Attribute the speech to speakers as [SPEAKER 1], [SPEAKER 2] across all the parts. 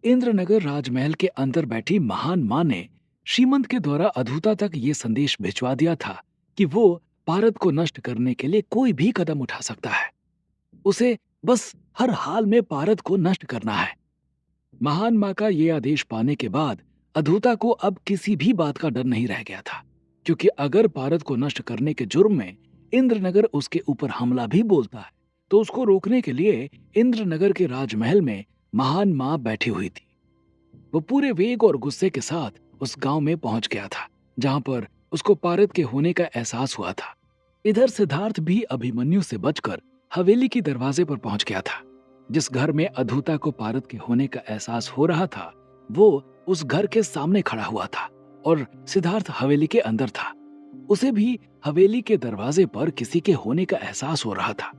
[SPEAKER 1] इंद्रनगर राजमहल के अंदर बैठी महान माँ ने श्रीमंत के द्वारा अधूता तक ये संदेश भिजवा दिया था कि वो भारत को नष्ट करने के लिए कोई भी कदम उठा सकता है। उसे बस हर हाल में भारत को नष्ट करना है। महान माँ का ये आदेश पाने के बाद अधूता को अब किसी भी बात का डर नहीं रह गया था, क्योंकि अगर भारत को नष्ट करने के जुर्म में इंद्रनगर उसके ऊपर हमला भी बोलता है तो उसको रोकने के लिए इंद्रनगर के राजमहल में महान माँ बैठी हुई थी। वो पूरे वेग और गुस्से के साथ उस गांव में पहुंच गया था जहां पर उसको पारद के होने का एहसास हुआ था। इधर सिद्धार्थ भी अभिमन्यु से बचकर हवेली की दरवाजे पर पहुंच गया था। जिस घर में अधूता को पारद के होने का एहसास हो रहा था वो उस घर के सामने खड़ा हुआ था और सिद्धार्थ हवेली के अंदर था। उसे भी हवेली के दरवाजे पर किसी के होने का एहसास हो रहा था।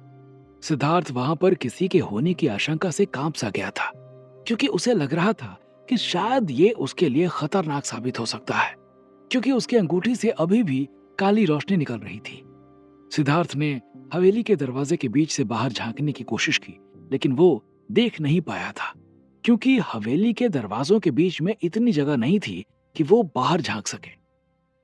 [SPEAKER 1] सिद्धार्थ वहां पर किसी के होने की आशंका से कांप सा गया था, क्योंकि उसे लग रहा था कि शायद ये उसके लिए खतरनाक साबित हो सकता है, क्योंकि उसकी अंगूठी से अभी भी काली रोशनी निकल रही थी। सिद्धार्थ ने हवेली के दरवाजे के बीच से बाहर झांकने की कोशिश की, लेकिन वो देख नहीं पाया था, क्योंकि हवेली के दरवाजों के बीच में इतनी जगह नहीं थी कि वो बाहर झांक सके।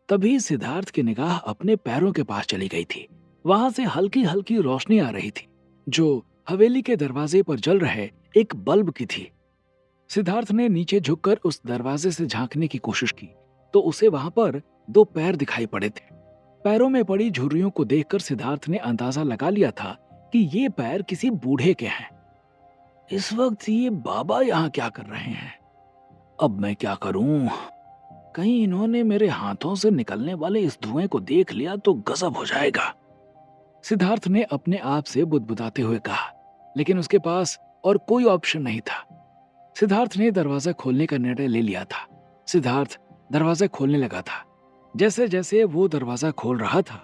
[SPEAKER 1] तभी सिद्धार्थ की निगाह अपने पैरों के पास चली गई थी। वहां से हल्की हल्की रोशनी आ रही थी, जो हवेली के दरवाजे पर जल रहे एक बल्ब की थी। सिद्धार्थ ने नीचे झुककर उस दरवाजे से झांकने की कोशिश की तो उसे वहां पर दो पैर दिखाई पड़े थे। पैरों में पड़ी झुर्रियों को देखकर सिद्धार्थ ने अंदाजा लगा लिया था कि ये पैर किसी बूढ़े के हैं। इस वक्त ये बाबा यहाँ क्या कर रहे हैं? अब मैं क्या करूं? कहीं इन्होंने मेरे हाथों से निकलने वाले इस धुएं को देख लिया तो गजब हो जाएगा। सिद्धार्थ ने अपने आप से बुदबुदाते हुए कहा, लेकिन उसके पास और कोई ऑप्शन नहीं था। सिद्धार्थ ने दरवाजा खोलने का निर्णय ले लिया था। सिद्धार्थ दरवाजा खोलने लगा था। जैसे जैसे वो दरवाजा खोल रहा था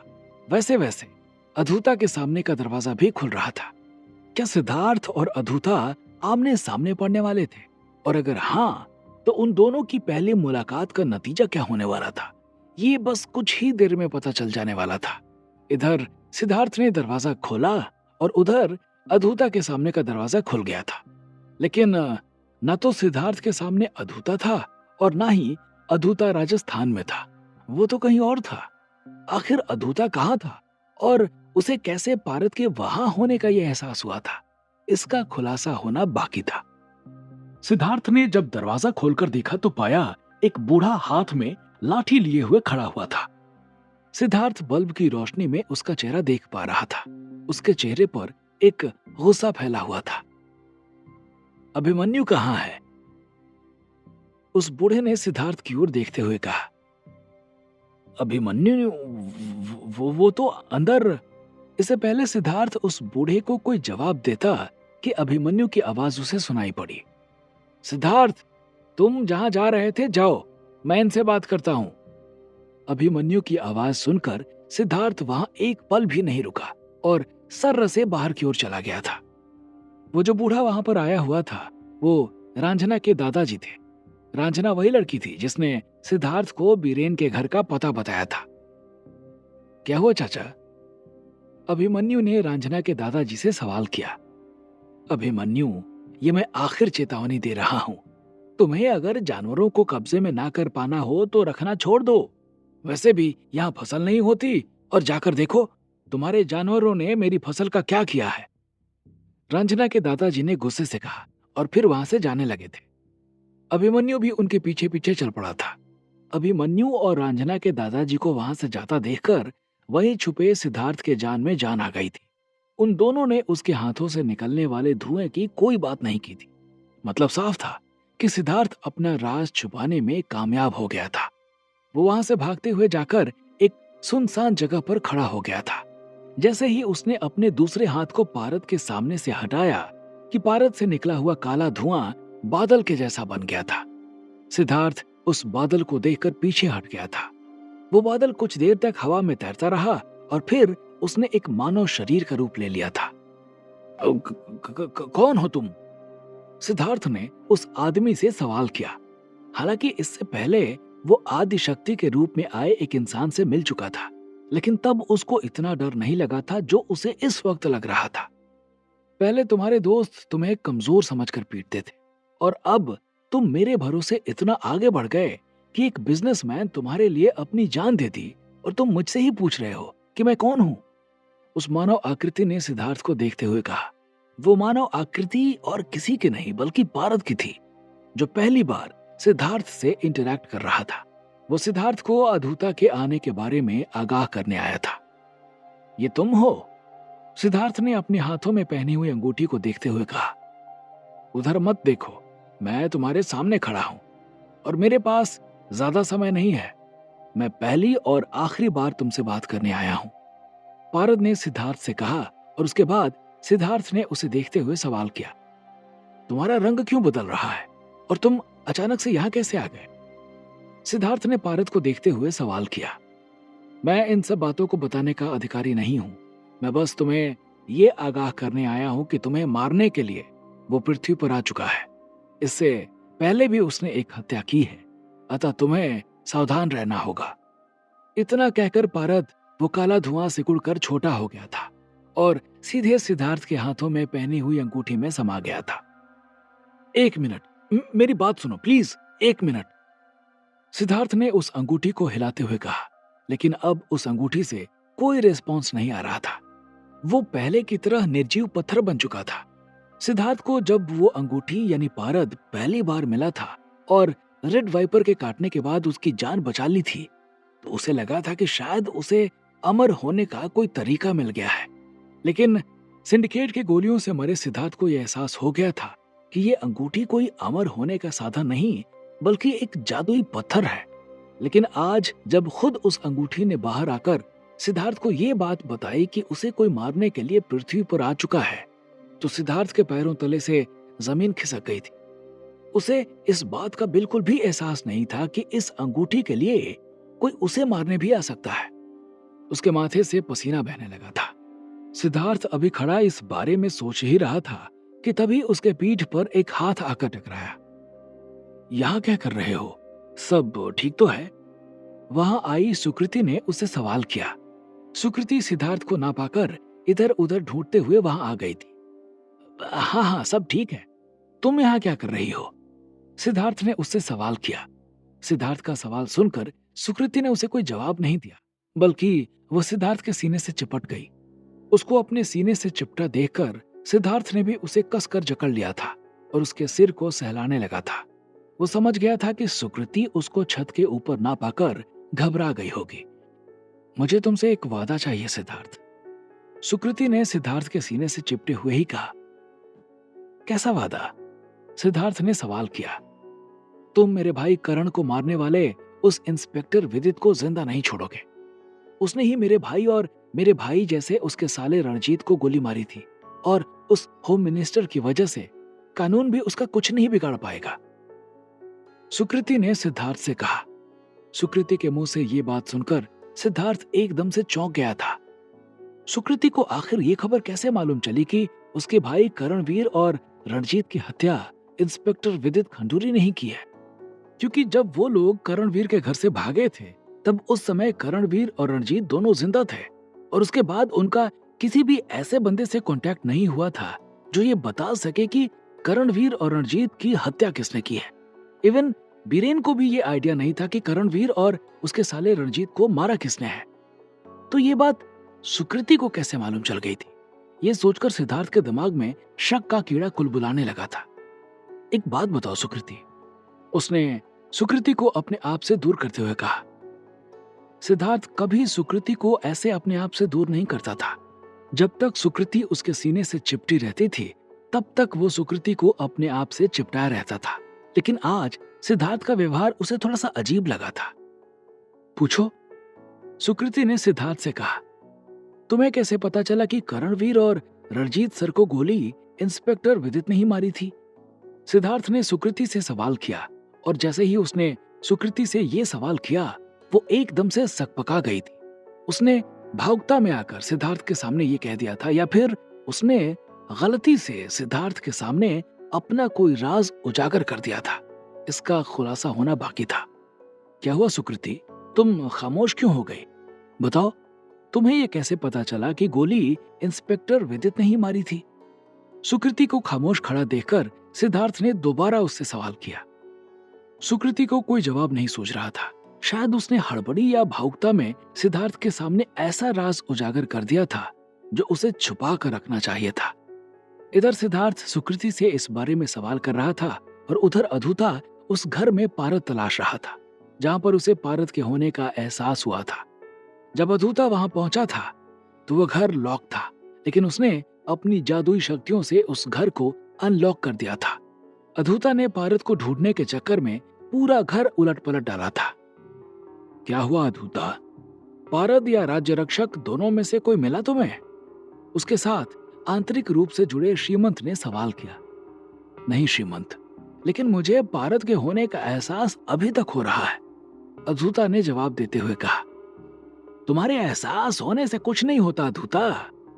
[SPEAKER 1] वैसे वैसे अधूता के सामने का दरवाजा भी खुल रहा था। क्या सिद्धार्थ और अधूता आमने सामने पड़ने वाले थे? और अगर हाँ, तो उन दोनों की पहली मुलाकात का नतीजा क्या होने वाला था, ये बस कुछ ही देर में पता चल जाने वाला था। इधर सिद्धार्थ ने दरवाजा खोला और उधर अधूता के सामने का दरवाजा खुल गया था। लेकिन न तो सिद्धार्थ के सामने अधूता था और ना ही अधूता राजस्थान में था। वो तो कहीं और था। आखिर अधूता कहाँ था और उसे कैसे पारद के वहां होने का यह एहसास हुआ था, इसका खुलासा होना बाकी था। सिद्धार्थ ने जब दरवाजा खोलकर देखा तो पाया एक बूढ़ा हाथ में लाठी लिए हुए खड़ा हुआ था। सिद्धार्थ बल्ब की रोशनी में उसका चेहरा देख पा रहा था। उसके चेहरे पर एक गुस्सा फैला हुआ था। अभिमन्यु कहाँ है? उस बूढ़े ने सिद्धार्थ की ओर देखते हुए कहा। अभिमन्यु वो तो अंदर। इससे पहले सिद्धार्थ उस बूढ़े को कोई जवाब देता कि अभिमन्यु की आवाज उसे सुनाई पड़ी। सिद्धार्थ, तुम जहां जा रहे थे जाओ, मैं इनसे बात करता हूं। अभिमन्यु की आवाज सुनकर सिद्धार्थ वहां एक पल भी नहीं रुका और सर्र से बाहर की ओर चला गया था। वो जो बूढ़ा वहां पर आया हुआ था वो रांझना के दादाजी थे। रांझना वही लड़की थी जिसने सिद्धार्थ को बीरेन के घर का पता बताया था। क्या हुआ चाचा? अभिमन्यु ने रांझना के दादाजी से सवाल किया। अभिमन्यु, ये मैं आखिर चेतावनी दे रहा हूं। तुम्हें अगर जानवरों को कब्जे में ना कर पाना हो तो रखना छोड़ दो। वैसे भी यहाँ फसल नहीं होती, और जाकर देखो तुम्हारे जानवरों ने मेरी फसल का क्या किया है। रंजना के दादाजी ने गुस्से से कहा और फिर वहां से जाने लगे थे। अभिमन्यु भी उनके पीछे पीछे चल पड़ा था। अभिमन्यु और रंजना के दादाजी को वहां से जाता देखकर वहीं छुपे सिद्धार्थ के जान में जान आ गई थी। उन दोनों ने उसके हाथों से निकलने वाले धुएं की कोई बात नहीं की थी। मतलब साफ था कि सिद्धार्थ अपना राज छुपाने में कामयाब हो गया था। वो वहां से भागते हुए जाकर एक सुनसान जगह पर खड़ा हो गया था। जैसे ही उसने अपने दूसरे हाथ को पारद के सामने से हटाया कि पारद से निकला हुआ काला धुआं बादल के जैसा बन गया था। सिद्धार्थ उस बादल को देखकर पीछे हट गया था। वो बादल कुछ देर तक हवा में तैरता रहा और फिर उसने एक मानव शरीर का रूप ले लिया था। कौन हो तुम? सिद्धार्थ ने उस आदमी से सवाल किया। हालांकि इससे पहले वो आदि शक्ति के रूप में आए एक इंसान से मिल चुका था, लेकिन तब उसको इतना डर नहीं लगा था जो उसे इस वक्त लग रहा था। पहले तुम्हारे दोस्त तुम्हें कमजोर समझकर पीटते थे और अब तुम मेरे भरोसे इतना आगे बढ़ गए कि एक बिजनेसमैन तुम्हारे लिए अपनी जान दे दी, और तुम मुझसे ही पूछ रहे हो कि मैं कौन हूं? उस मानव आकृति ने सिद्धार्थ को देखते हुए कहा। वो मानव आकृति और किसी की नहीं बल्कि पारद की थी, जो पहली बार सिद्धार्थ से इंटरैक्ट कर रहा था। वो सिद्धार्थ को अधूता के आने के बारे में आगाह करने आया था। ये तुम हो? सिद्धार्थ ने अपने हाथों में पहनी हुई अंगूठी को देखते हुए कहा। उधर मत देखो, मैं तुम्हारे सामने खड़ा हूं और मेरे पास ज्यादा समय नहीं है। मैं पहली और आखिरी बार तुमसे बात करने आया हूं, पारद ने सिद्धार्थ से कहा। और उसके बाद सिद्धार्थ ने उसे देखते हुए सवाल किया, तुम्हारा रंग क्यों बदल रहा है और तुम अचानक से यहां कैसे आ गए? सिद्धार्थ ने पारद को देखते हुए सवाल किया। मैं इन सब बातों को बताने का अधिकारी नहीं हूं। मैं बस तुम्हें ये आगाह करने आया हूं कि तुम्हें मारने के लिए वो पृथ्वी पर आ चुका है। इससे पहले भी उसने एक हत्या की है, अतः तुम्हें सावधान रहना होगा। इतना कहकर पारद वो काला धुआं सिकुड़कर छोटा हो गया था और सीधे सिद्धार्थ के हाथों में पहनी हुई अंगूठी में समा गया था। एक मिनट, मेरी बात सुनो प्लीज, एक मिनट। सिद्धार्थ ने उस अंगूठी को हिलाते हुए कहा, लेकिन अब उस अंगूठी से कोई रिस्पॉन्स नहीं आ रहा था। वो पहले की तरह निर्जीव पत्थर बन चुका था। सिद्धार्थ को जब वो अंगूठी यानी पारद पहली बार मिला था और रेड वाइपर के काटने के बाद उसकी जान बचा ली थी, तो उसे लगा था कि शायद उसे अमर होने का कोई तरीका मिल गया है। लेकिन सिंडिकेट के गोलियों से मरे सिद्धार्थ को यह एहसास हो गया था कि ये अंगूठी कोई अमर होने का साधन नहीं बल्कि एक जादुई पत्थर है। लेकिन आज जब खुद उस अंगूठी ने बाहर आकर सिद्धार्थ को ये बात बताई कि उसे कोई मारने के लिए पृथ्वी पर आ चुका है, तो सिद्धार्थ के पैरों तले से जमीन खिसक गई थी। उसे इस बात का बिल्कुल भी एहसास नहीं था कि इस अंगूठी के लिए कोई उसे मारने भी आ सकता है। उसके माथे से पसीना बहने लगा था। सिद्धार्थ अभी खड़ा इस बारे में सोच ही रहा था कि तभी उसके पीठ पर एक हाथ आकर टकराया। यहाँ क्या कर रहे हो? सब ठीक तो है? वहां आई सुकृति ने उससे सवाल किया। सुकृति सिद्धार्थ को ना पाकर इधर उधर ढूंढते हुए वहां आ गई थी। हाँ हाँ, सब ठीक है। तुम यहाँ क्या कर रही हो? सिद्धार्थ ने उससे सवाल किया। सिद्धार्थ का सवाल सुनकर सुकृति ने उसे कोई जवाब नहीं दिया, बल्कि वो सिद्धार्थ के सीने से चिपट गई। उसको अपने सीने से चिपटा देखकर सिद्धार्थ ने भी उसे कसकर जकड़ लिया था और उसके सिर को सहलाने लगा था। वो समझ गया था कि सुकृति उसको छत के ऊपर ना पाकर घबरा गई होगी। मुझे तुमसे एक वादा चाहिए सिद्धार्थ, सुकृति ने सिद्धार्थ के सीने से चिपटे हुए ही कहा। कैसा वादा? सिद्धार्थ ने सवाल किया। तुम मेरे भाई करण को मारने वाले उस इंस्पेक्टर विदित को जिंदा नहीं छोड़ोगे। उसने ही मेरे भाई और मेरे भाई जैसे उसके साले रणजीत को गोली मारी थी, और उस होम मिनिस्टर की वजह से कानून भी उसका कुछ नहीं बिगाड़ पाएगा, सुकृति ने सिद्धार्थ से कहा। सुकृति के मुंह से ये बात सुनकर सिद्धार्थ एकदम से चौंक गया था। सुकृति को आखिर ये खबर कैसे मालूम चली कि उसके भाई करणवीर और रणजीत की हत्या इंस्पेक्टर विदित खंडूरी ने ही की है? क्योंकि जब वो लोग करणवीर के घर से भागे थे, तब उस समय करणवीर और रणजीत दोनों जिंदा थे, और उसके बाद उनका किसी भी ऐसे बंदे से कांटेक्ट नहीं हुआ था जो ये बता सके कि करणवीर और रणजीत की हत्या किसने की है। इवन बीरेन को भी ये आइडिया नहीं था कि करणवीर और उसके साले रणजीत को मारा किसने है। तो ये बात सुकृति को कैसे मालूम चल गई थी? ये सोचकर सिद्धार्थ के दिमाग में शक का कीड़ा कुलबुलाने लगा था। एक बात बताओ सुकृति, उसने सुकृति को अपने आप से दूर करते हुए कहा। सिद्धार्थ कभी सुकृति को ऐसे अपने आप से दूर नहीं करता था। जब तक सुकृति उसके सीने से चिपटी रहती थी, तब तक वो सुकृति को अपने आप से चिपटाया रहता था। लेकिन आज सिद्धार्थ का व्यवहार उसे थोड़ा सा अजीब लगा था। पूछो, सुकृति ने सिद्धार्थ से कहा। तुम्हें कैसे पता चला कि करणवीर और रणजीत सर को गोली इंस्पेक्टर विदित ने ही मारी थी? सिद्धार्थ ने सुकृति से सवाल किया, और जैसे ही उसने सुकृति से ये सवाल किया, वो एकदम से सकपका गई थी। उसने भावुकता में आकर सिद्धार्थ के सामने ये कह दिया था, या फिर उसने गलती से सिद्धार्थ के सामने अपना कोई राज उजागर कर दिया था। इसका खुलासा होना बाकी था। क्या हुआ सुकृति, तुम खामोश क्यों हो गई? बताओ, तुम्हें यह कैसे पता चला कि गोली इंस्पेक्टर विदित ने ही मारी थी? सुकृति को खामोश खड़ा देखकर सिद्धार्थ ने दोबारा उससे सवाल किया। सुकृति को कोई जवाब नहीं सूझ रहा था। शायद उसने हड़बड़ी या भावुकता में सिद्धार्थ के सामने ऐसा राज उजागर कर दिया था जो उसे छुपा कर रखना चाहिए था। इधर सिद्धार्थ सुकृति से इस बारे में सवाल कर रहा था और उधर अधूता उस घर में पारद तलाश रहा था जहां पर उसे पारद के होने का एहसास हुआ था। जब अधूता वहां पहुंचा था तो वह घर लॉक था, लेकिन उसने अपनी जादुई शक्तियों से उस घर को अनलॉक कर दिया था। अधूता ने पारद को ढूंढने के चक्कर में पूरा घर उलट पलट डाला था। क्या हुआ अधूता? पारद या राज्य रक्षक दोनों में से कोई मिला तुम्हें? उसके साथ आंतरिक रूप से जुड़े श्रीमंत ने सवाल किया। नहीं श्रीमंत, लेकिन मुझे पारद के होने का एहसास अभी तक हो रहा है, अधूता ने जवाब देते हुए कहा। तुम्हारे एहसास होने से कुछ नहीं होता अधूता।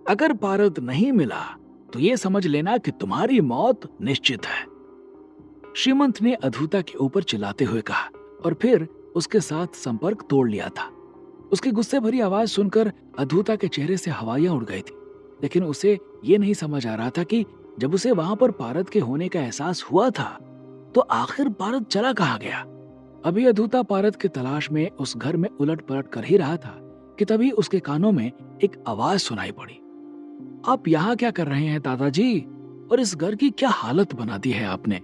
[SPEAKER 1] अगर पारद नहीं मिला तो ये समझ लेना कि तुम्हारी मौत निश्चित है, श्रीमंत ने अधूता के ऊपर चिल्लाते हुए कहा और फिर उसके साथ संपर्क तोड़ लिया था। उसकी गुस्से भरी आवाज सुनकर अधूता के चेहरे से हवाइयां उड़ गई थी, लेकिन उसे ये नहीं समझ आ रहा था कि जब उसे वहां पर पारद के होने का एहसास हुआ था तो आखिर पारद चला कहाँ गया। अभी अधूता पारद की तलाश में उस घर में उलट पलट कर ही रहा था कि तभी उसके कानों में एक आवाज सुनाई पड़ी। आप यहाँ क्या कर रहे हैं दादाजी, और इस घर की क्या हालत बना दी है आपने?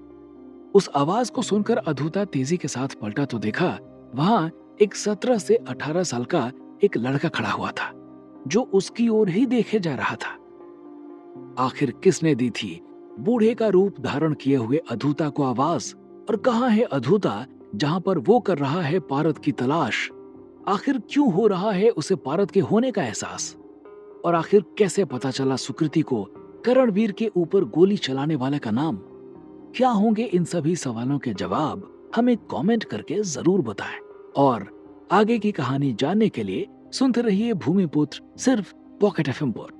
[SPEAKER 1] उस आवाज को सुनकर अधूता तेजी के साथ पलटा तो देखा वहां एक 17 से 18 साल का एक लड़का खड़ा हुआ था जो उसकी ओर ही देखे जा रहा था। आखिर किसने दी थी बूढ़े का रूप धारण किए हुए अधूता को आवाज, और कहां है अधूता जहां पर वो कर रहा है पारद की तलाश? आखिर क्यों हो रहा है उसे पारद के होने का एहसास? और आखिर कैसे पता चला सुकृति को करणवीर के ऊपर गोली चलाने वाले का नाम? क्या होंगे इन सभी सवालों के जवाब? हमें कमेंट करके जरूर बताएं। और आगे की कहानी जानने के लिए सुनते रहिए भूमिपुत्र सिर्फ पॉकेट एफएम पर।